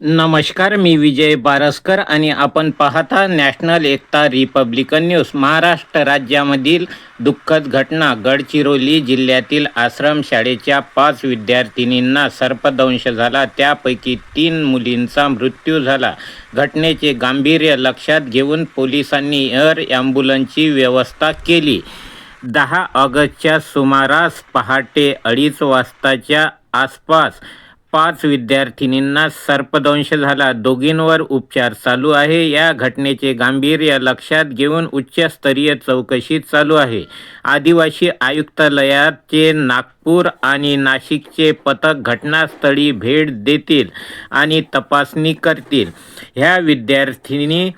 नमस्कार, मी विजय बारसकर आणि आपण पाहता नॅशनल एकता रिपब्लिकन न्यूज. महाराष्ट्र राज्यामधील दुःखद घटना. गडचिरोली जिल्ह्यातील आश्रम शाळेच्या 5 विद्यार्थिनींना सर्पदंश झाला. त्यापैकी 3 मुलींचा मृत्यू झाला. घटनेचे गांभीर्य लक्षात घेऊन पोलिसांनी एअर ॲम्ब्युलन्सची व्यवस्था केली. 10 ऑगस्टच्या सुमारास पहाटे 2:30 वाजताच्या आसपास 5 विद्यार्थिनींना सर्पदंश झाला. दोघींवर उपचार चालू आहे. या घटनेचे गांभीर्य लक्षात घेऊन उच्चस्तरीय चौकशी चालू आहे. आदिवासी आयुक्तालयाचे नागपूर आणि नाशिकचे पथक घटनास्थळी भेट देतील आणि तपासणी करतील. ह्या विद्यार्थिनी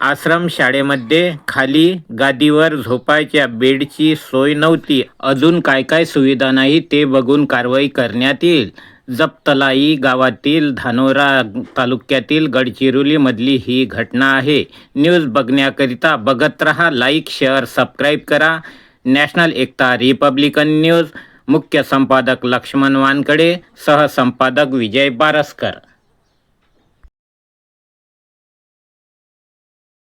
आश्रमशाळेमध्ये खाली गादीवर झोपायच्या बेडची सोय नव्हती. अजून काय काय सुविधा नाही ते बघून कारवाई करण्यात येईल. जपतलाई गावातील धानोरा तालुक्यातील गडचिरोलीमधली ही घटना आहे. न्यूज बघण्याकरिता बघत रहा. लाईक, शेअर, सबस्क्राईब करा. नॅशनल एकता रिपब्लिकन न्यूज. मुख्य संपादक लक्ष्मण वानकडे, सहसंपादक विजय बारसकर.